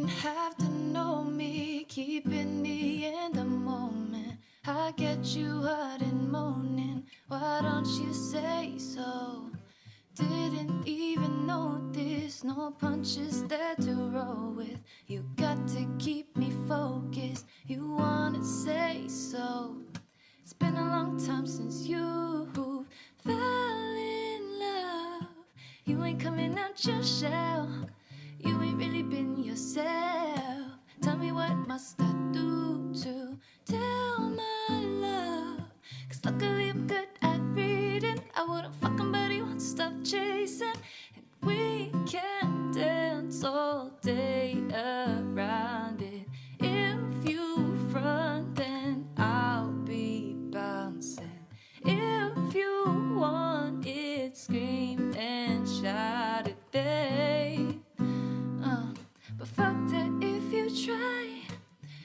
have to know me, keeping me in the moment. I get you hot and moaning, why don't you say so? Didn't even notice, no punches there to roll with. You got to keep me focused, you wanna say so. It's been a long time since you fell in love. You ain't coming out your shell, you ain't really been yourself. Tell me, what must I do to tell my love? Cause luckily I'm good at reading. I wouldn't fuck him, but he won't stop chasing. And we can dance all day around it. If you front, then I'll be bouncing. If you want it, scream and shout it, babe. But fuck that if you try.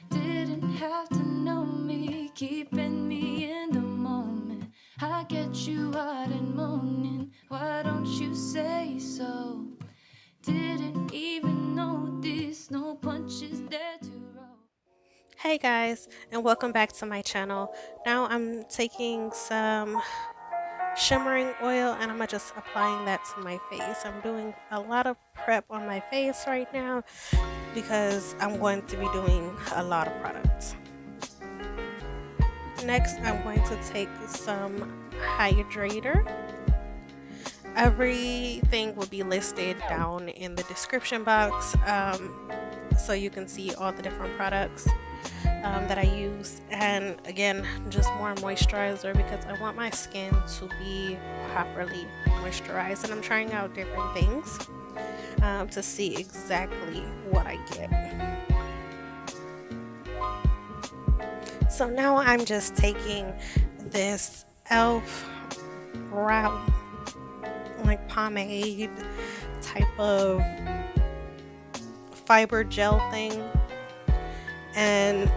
Didn't have to know me, keeping me in the moment. I get you out and moaning, why don't you say so? Didn't even notice, no punches there to roll. Hey guys, and welcome back to my channel. Now I'm taking some shimmering oil and I'm just applying that to my face. I'm doing a lot of prep on my face right now because I'm going to be doing a lot of products. Next, I'm going to take some hydrator. Everything will be listed down in the description box so you can see all the different products that I use, and again, just more moisturizer because I want my skin to be properly moisturized, and I'm trying out different things to see exactly what I get. So now I'm just taking this e.l.f. brow like pomade type of fiber gel thing and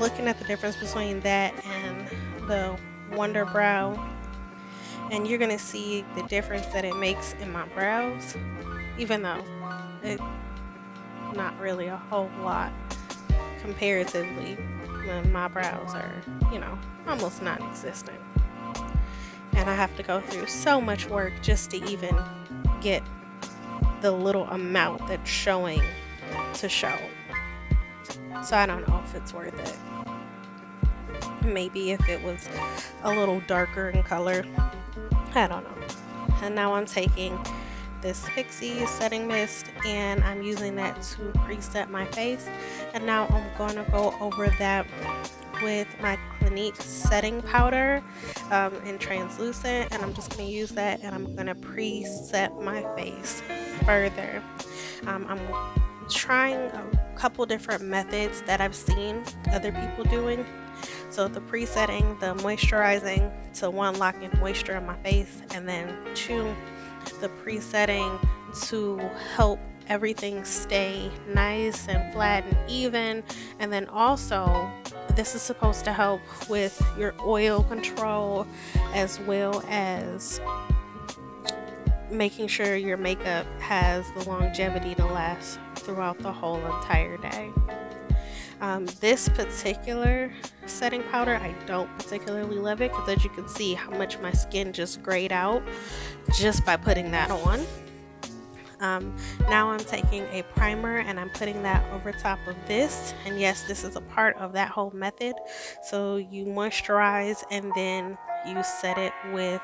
looking at the difference between that and the Wonder Brow, and you're gonna see the difference that it makes in my brows, even though it's not really a whole lot comparatively when my brows are, almost non-existent, and I have to go through so much work just to even get the little amount that's showing to show. So I don't know if it's worth it. Maybe if it was a little darker in color, I don't know. And now I'm taking this Fixie setting mist and I'm using that to preset my face. And now I'm going to go over that with my Clinique setting powder in translucent, and I'm just going to use that and I'm going to preset my face further. I'm trying a couple different methods that I've seen other people doing. So the pre-setting, the moisturizing to one, lock in moisture in my face, and then two, the pre-setting to help everything stay nice and flat and even, and then also this is supposed to help with your oil control as well as making sure your makeup has the longevity to last throughout the whole entire day. This particular setting powder, I don't particularly love it because as you can see how much my skin just grayed out just by putting that on. Now I'm taking a primer and I'm putting that over top of this, and yes, this is a part of that whole method. So you moisturize and then you set it with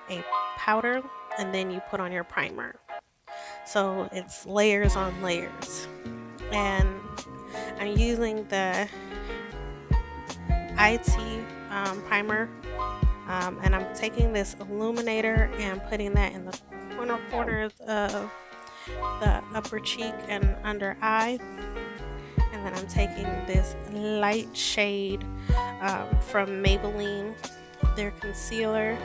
a powder and then you put on your primer. So it's layers on layers, and I'm using the IT primer, and I'm taking this illuminator and putting that in the corners of the upper cheek and under eye, and then I'm taking this light shade from Maybelline, their concealer,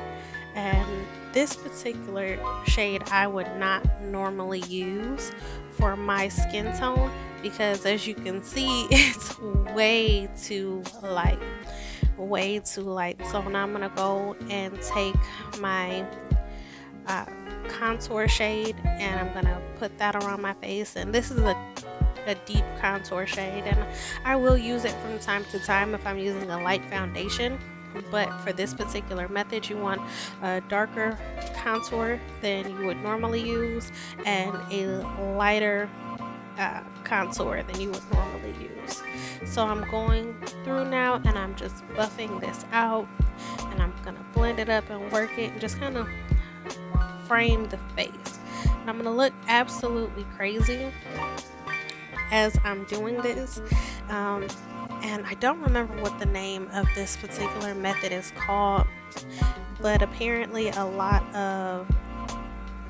and this particular shade I would not normally use for my skin tone because as you can see it's way too light. So now I'm gonna go and take my contour shade and I'm gonna put that around my face, and this is a a deep contour shade, and I will use it from time to time if I'm using a light foundation. But for this particular method, you want a darker contour than you would normally use and a lighter contour than you would normally use. So I'm going through now and I'm just buffing this out, and I'm gonna blend it up and work it and just kind of frame the face. And I'm gonna look absolutely crazy as I'm doing this. And I don't remember what the name of this particular method is called, but apparently a lot of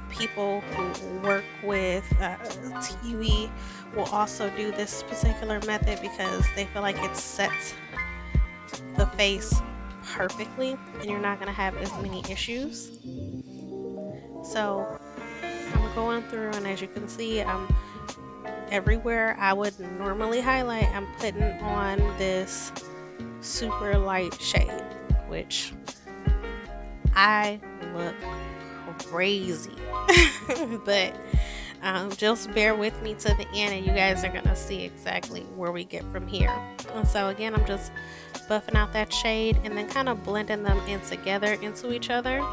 people who work with TV will also do this particular method because they feel like it sets the face perfectly and you're not going to have as many issues. So I'm going through, and as you can see, I'm everywhere I would normally highlight, I'm putting on this super light shade, which I look crazy. But just bear with me to the end and you guys are gonna see exactly where we get from here. And so again, I'm just buffing out that shade and then kind of blending them in together into each other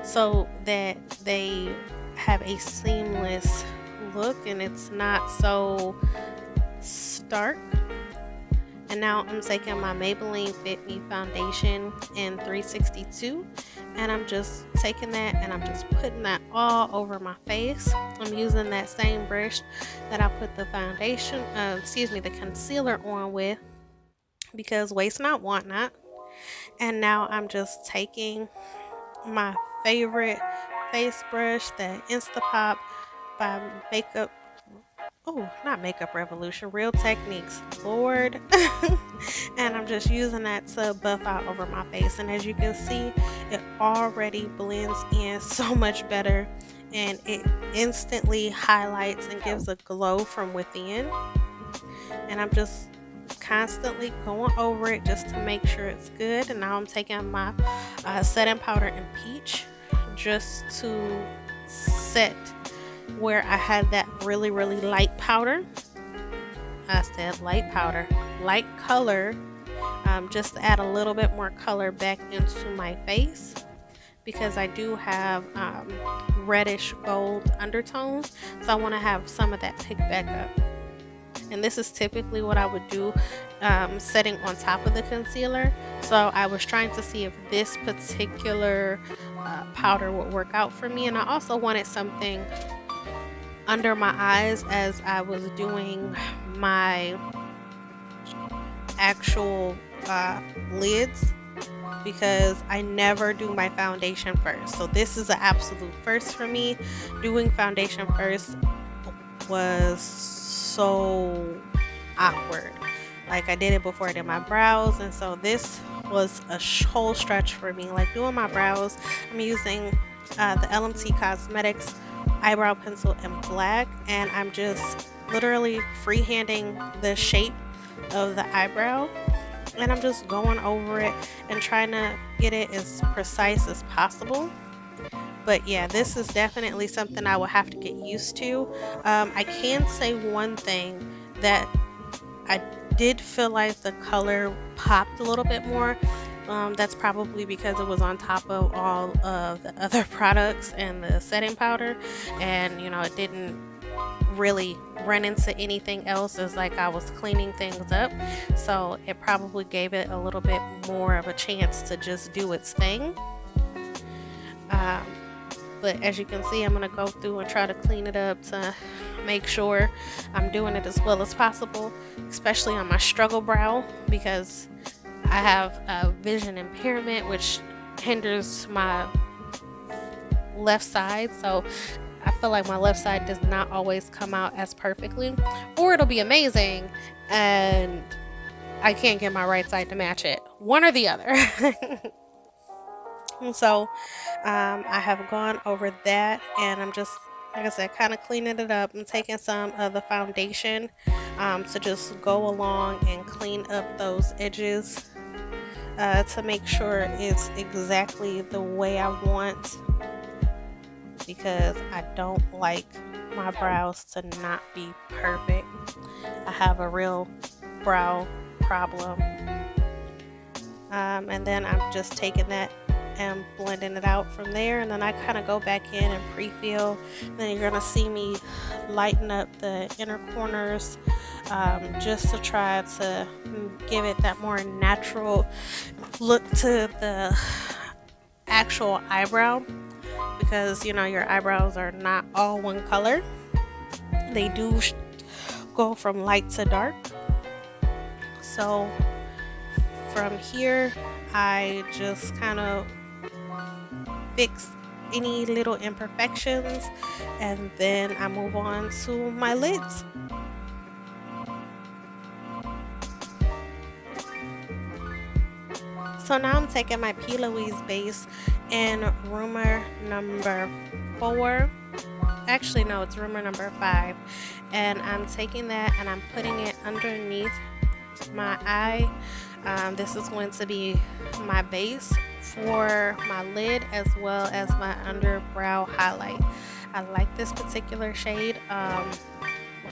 so that they have a seamless look and it's not so stark. And now I'm taking my Maybelline Fit Me foundation in 362, and I'm just taking that and I'm just putting that all over my face. I'm using that same brush that I put the foundation, the concealer on with, because waste not, want not. And now I'm just taking my favorite face brush, the Instapop by not Makeup Revolution, Real Techniques, Lord. And I'm just using that to buff out over my face, and as you can see, it already blends in so much better and it instantly highlights and gives a glow from within. And I'm just constantly going over it just to make sure it's good. And now I'm taking my setting powder in Peach just to set where I had that really light powder. I said light powder, light color, just to add a little bit more color back into my face, because I do have reddish gold undertones, so I want to have some of that picked back up. And this is typically what I would do setting on top of the concealer. So I was trying to see if this particular powder would work out for me, and I also wanted something under my eyes as I was doing my actual lids, because I never do my foundation first. So this is an absolute first for me. Doing foundation first was so awkward. Like, I did it before I did my brows, and so this was a whole stretch for me. Like, doing my brows, I'm using the LMT Cosmetics eyebrow pencil in black, and I'm just literally freehanding the shape of the eyebrow, and I'm just going over it and trying to get it as precise as possible. But yeah, this is definitely something I will have to get used to. I can say one thing, that I did feel like the color popped a little bit more. That's probably because it was on top of all of the other products and the setting powder, and it didn't really run into anything else as like I was cleaning things up, so it probably gave it a little bit more of a chance to just do its thing. But as you can see, I'm going to go through and try to clean it up to make sure I'm doing it as well as possible, especially on my struggle brow, because I have a vision impairment which hinders my left side. So I feel like my left side does not always come out as perfectly, or it'll be amazing and I can't get my right side to match it. One or the other. And so I have gone over that, and I'm just, like I said, kind of cleaning it up. I'm taking some of the foundation to just go along and clean up those edges to make sure it's exactly the way I want, because I don't like my brows to not be perfect. I have a real brow problem. And then I'm just taking that and blending it out from there, and then I kind of go back in and pre-fill. Then you're gonna see me lighten up the inner corners, just to try to give it that more natural look to the actual eyebrow, because you know your eyebrows are not all one color. They do go from light to dark. So from here I just kind of fix any little imperfections, and then I move on to my lids. So now I'm taking my P. Louise base in rumor number 4. Actually, no, it's rumor number 5. And I'm taking that and I'm putting it underneath my eye. This is going to be my base for my lid as well as my underbrow highlight. I like this particular shade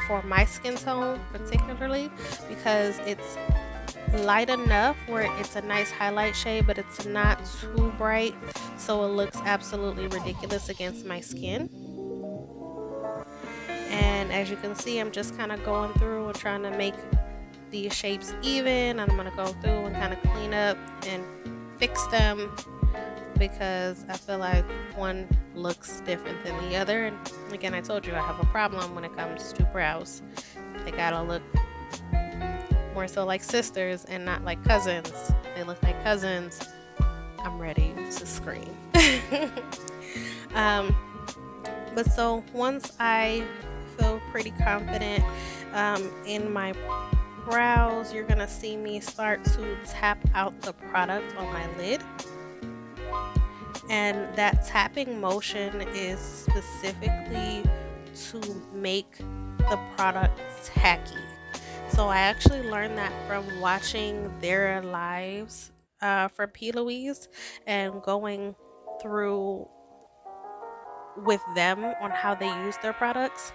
for my skin tone particularly because it's light enough where it's a nice highlight shade, but it's not too bright, so it looks absolutely ridiculous against my skin. And as you can see, I'm just kind of going through and trying to make these shapes even, and I'm going to go through and kind of clean up and fix them because I feel like one looks different than the other. And again, I told you I have a problem when it comes to brows. They gotta look more so like sisters and not like cousins. They look like cousins, I'm ready to scream. But so once I feel pretty confident in my brows, you're gonna see me start to tap out the product on my lid. And that tapping motion is specifically to make the product tacky. So I actually learned that from watching their lives for P. Louise and going through with them on how they use their products.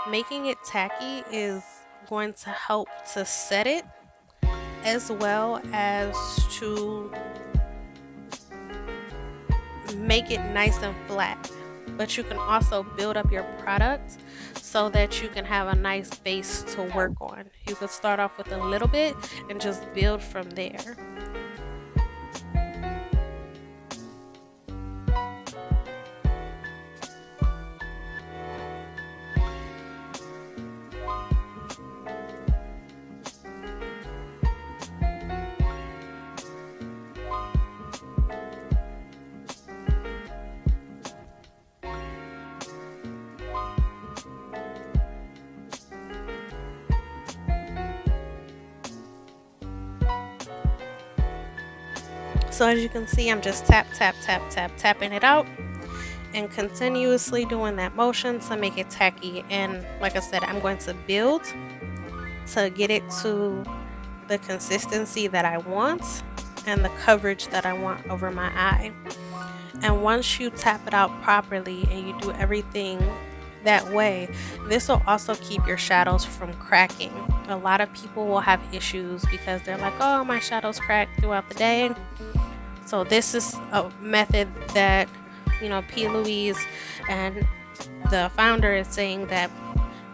Making it tacky is going to help to set it as well as to make it nice and flat. But you can also build up your product so that you can have a nice base to work on. You could start off with a little bit and just build from there. So as you can see, I'm just tapping it out and continuously doing that motion to make it tacky. And like I said, I'm going to build to get it to the consistency that I want and the coverage that I want over my eye. And once you tap it out properly and you do everything that way, this will also keep your shadows from cracking. A lot of people will have issues because they're like, oh, my shadows crack throughout the day. So this is a method that, you know, P. Louise and the founder is saying that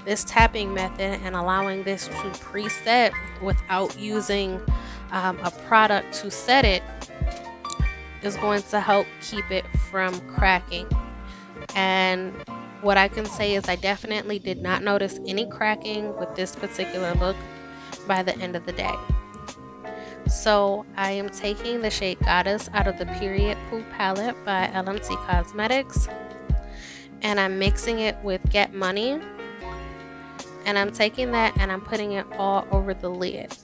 this tapping method and allowing this to preset without using a product to set it is going to help keep it from cracking. And what I can say is I definitely did not notice any cracking with this particular look by the end of the day. So I am taking the shade Goddess out of the Period Pooh palette by LMC Cosmetics, and I'm mixing it with Get Money, and I'm taking that and I'm putting it all over the lid.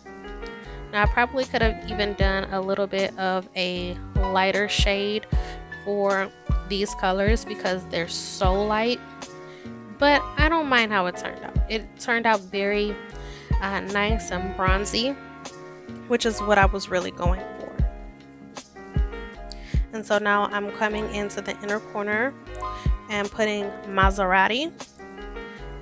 Now I probably could have even done a little bit of a lighter shade for these colors because they're so light, but I don't mind how it turned out. It turned out very nice and bronzy, which is what I was really going for. And so now I'm coming into the inner corner and putting Maserati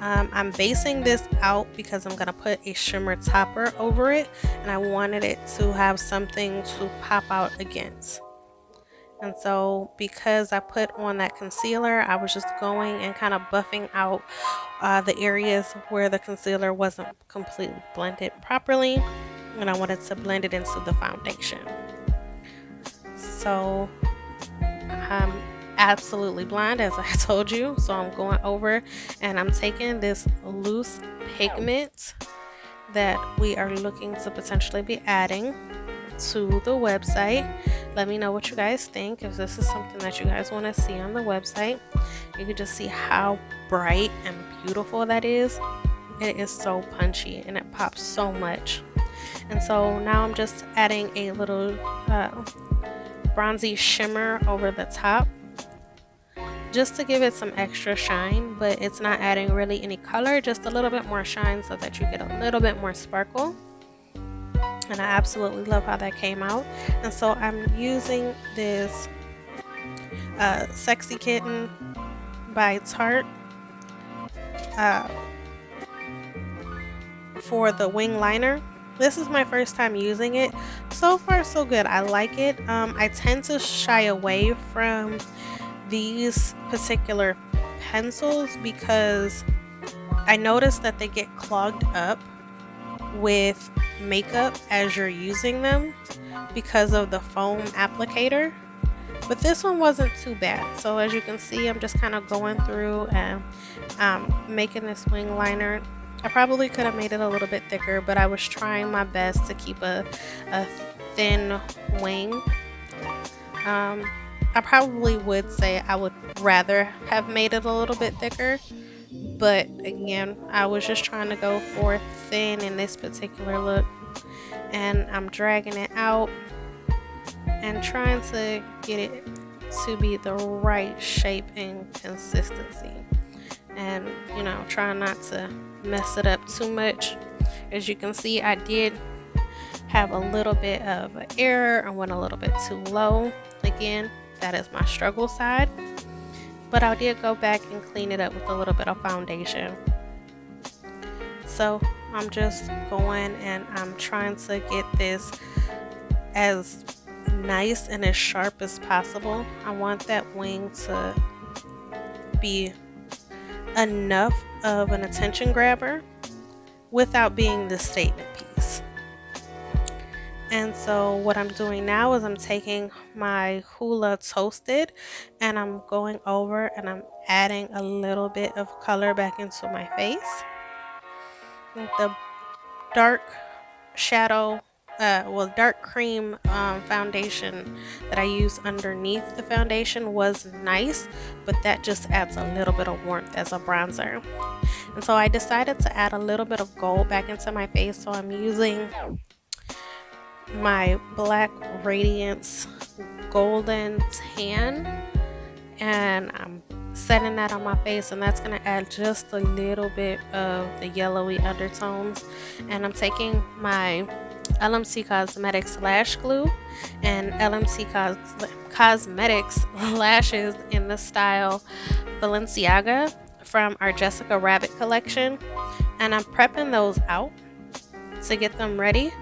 I'm basing this out because I'm going to put a shimmer topper over it, and I wanted it to have something to pop out against. And so because I put on that concealer, I was just going and kind of buffing out the areas where the concealer wasn't completely blended properly, and I wanted to blend it into the foundation. So I'm absolutely blind, as I told you, so I'm going over and I'm taking this loose pigment that we are looking to potentially be adding to the website. Let me know what you guys think. If this is something that you guys want to see on the website, you can just see how bright and beautiful that is. It is so punchy and it pops so much. And so now I'm just adding a little bronzy shimmer over the top just to give it some extra shine, but it's not adding really any color, just a little bit more shine so that you get a little bit more sparkle. And I absolutely love how that came out. And so I'm using this Sexy Kitten by Tarte for the wing liner. This is my first time using it. So far so good. I like it. I tend to shy away from these particular pencils because I noticed that they get clogged up with makeup as you're using them because of the foam applicator, but this one wasn't too bad. So as you can see, I'm just kind of going through and making this wing liner. I probably could have made it a little bit thicker, but I was trying my best to keep a thin wing. I probably would say I would rather have made it a little bit thicker, but again, I was just trying to go for thin in this particular look, and I'm dragging it out and trying to get it to be the right shape and consistency, and you know, trying not to mess it up too much. As you can see, I did have a little bit of an error. I went a little bit too low. Again, that is my struggle side, but I did go back and clean it up with a little bit of foundation. So I'm just going and I'm trying to get this as nice and as sharp as possible. I want that wing to be enough of an attention grabber without being the statement piece. And so what I'm doing now is I'm taking my Hoola Toasted and I'm going over and I'm adding a little bit of color back into my face. With the dark shadow, dark cream foundation that I use underneath the foundation was nice, but that just adds a little bit of warmth as a bronzer. And so I decided to add a little bit of gold back into my face, so I'm using my Black Radiance Golden Tan, and I'm setting that on my face, and that's going to add just a little bit of the yellowy undertones. And I'm taking my LMC Cosmetics Lash Glue and LMC Cosmetics lashes in the style Valenciaggga from our Jessica Rabbit collection, and I'm prepping those out to get them ready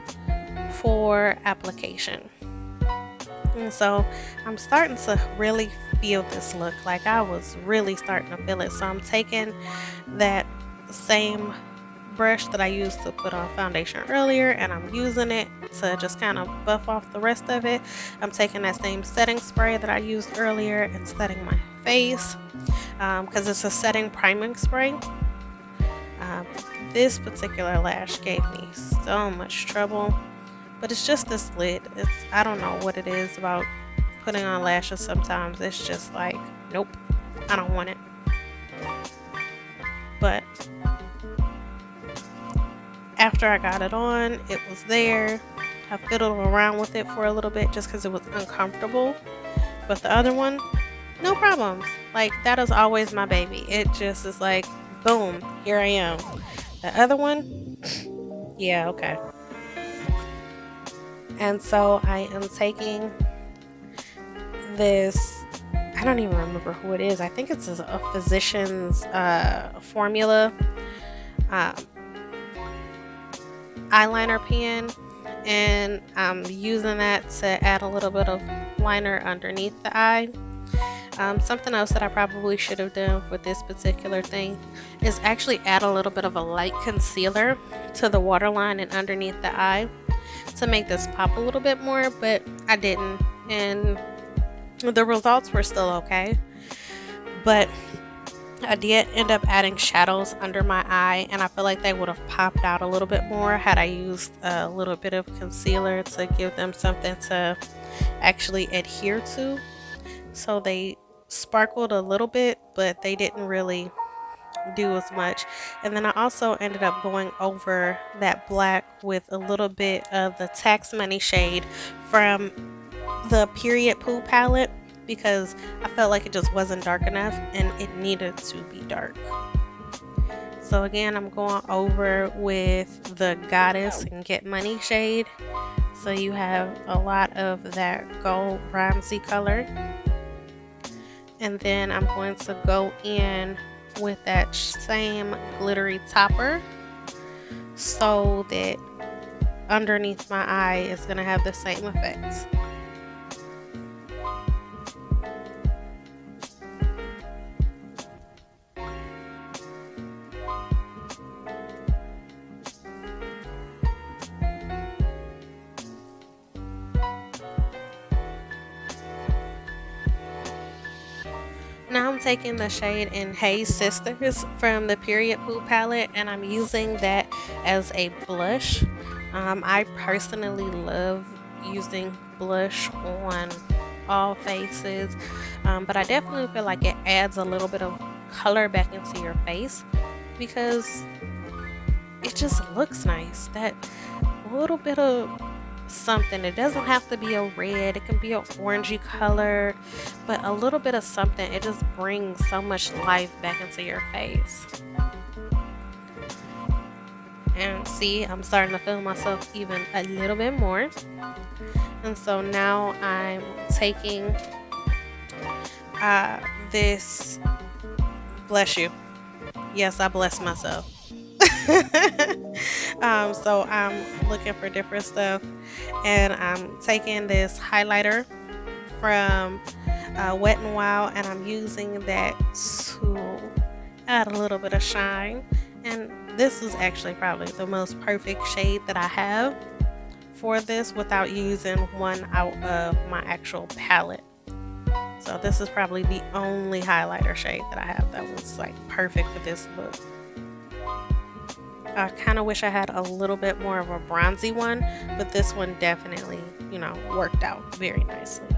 for application. And so I'm starting to really feel this look. Like, I was really starting to feel it. So I'm taking that same brush that I used to put on foundation earlier, and I'm using it to just kind of buff off the rest of it. I'm taking that same setting spray that I used earlier and setting my face because it's a setting priming spray. This particular lash gave me so much trouble, but it's just this lid. I don't know what it is about putting on lashes sometimes. It's just like, nope, I don't want it. But after I got it on, it was there. I fiddled around with it for a little bit just because it was uncomfortable. But the other one, no problems. Like, that is always my baby. It just is like, boom, here I am. The other one, yeah, okay. And so I am taking this I don't even remember who it is. I think it's a physician's formula um, eyeliner pen, and I'm using that to add a little bit of liner underneath the eye. Something else that I probably should have done for this particular thing is actually add a little bit of a light concealer to the waterline and underneath the eye to make this pop a little bit more, but I didn't, and the results were still okay. But I did end up adding shadows under my eye, and I feel like they would have popped out a little bit more had I used a little bit of concealer to give them something to actually adhere to. So they sparkled a little bit, but they didn't really do as much. And then I also ended up going over that black with a little bit of the Tax Money shade from the Period Pooh palette, because I felt like it just wasn't dark enough and it needed to be dark. So again, I'm going over with the Goddess and Get Money shade, so you have a lot of that gold bronzy color. And then I'm going to go in with that same glittery topper so that underneath my eye is going to have the same effect. Now I'm taking the shade in Hey Sisters from the Period Pooh palette, and I'm using that as a blush. I personally love using blush on all faces, but I definitely feel like it adds a little bit of color back into your face because it just looks nice. That little bit of something, it doesn't have to be a red, it can be an orangey color, but a little bit of something, it just brings so much life back into your face. And see, I'm starting to feel myself even a little bit more. And so now I'm taking this, bless you, yes, I bless myself. So I'm looking for different stuff, and I'm taking this highlighter from Wet n Wild, and I'm using that to add a little bit of shine. And this is actually probably the most perfect shade that I have for this without using one out of my actual palette. So this is probably the only highlighter shade that I have that was like perfect for this look. I kind of wish I had a little bit more of a bronzy one, but this one definitely, you know, worked out very nicely.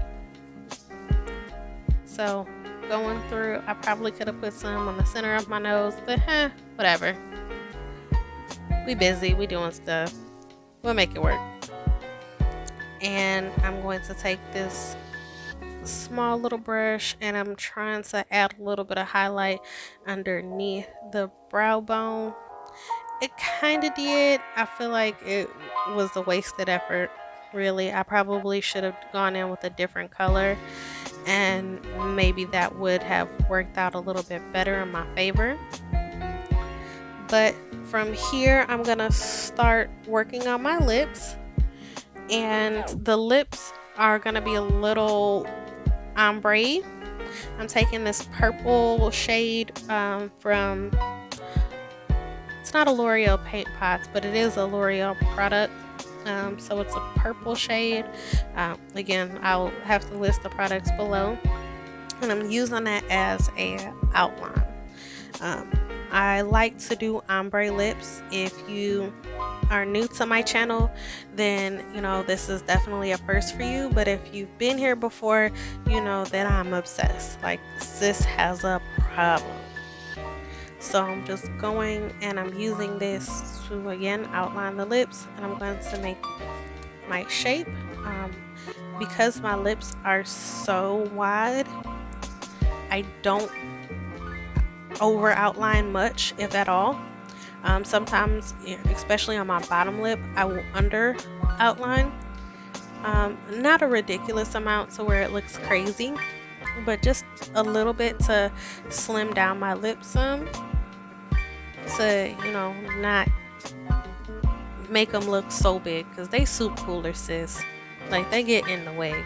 So going through, I probably could have put some on the center of my nose, but whatever. We busy, we doing stuff. We'll make it work. And I'm going to take this small little brush, and I'm trying to add a little bit of highlight underneath the brow bone. It kind of did. I feel like it was a wasted effort, really. I probably should have gone in with a different color, and maybe that would have worked out a little bit better in my favor. But from here, I'm gonna start working on my lips, and the lips are gonna be a little ombre. I'm taking this purple shade from, it's not a L'Oreal Paint Pots, but it is a L'Oreal product. So it's a purple shade. Again, I'll have to list the products below. And I'm using that as a outline. I like to do ombre lips. If you are new to my channel, then you know this is definitely a first for you. But if you've been here before, you know that I'm obsessed. Like, sis has a problem. So I'm just going and I'm using this to again outline the lips, and I'm going to make my shape. Because my lips are so wide, I don't over outline much, if at all. Sometimes, especially on my bottom lip, I will under outline. Not a ridiculous amount to where it looks crazy, but just a little bit to slim down my lips some, to, you know, not make them look so big, because they soup cooler, sis. Like, they get in the way.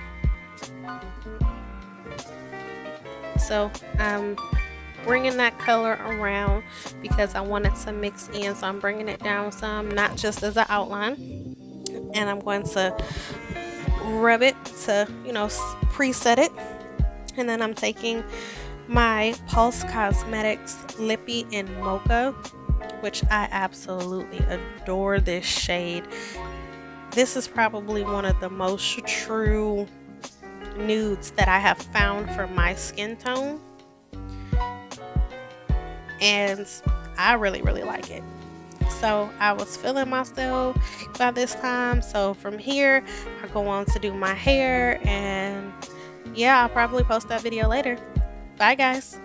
So I'm bringing that color around because I want it to mix in. So I'm bringing it down some, not just as an outline. And I'm going to rub it to, you know, preset it. And then I'm taking my Pulse Cosmetics Lippy in Mocha, which I absolutely adore this shade. This is probably one of the most true nudes that I have found for my skin tone, and I really like it. So I was feeling myself by this time. So from here I go on to do my hair, and yeah, I'll probably post that video later. Bye guys.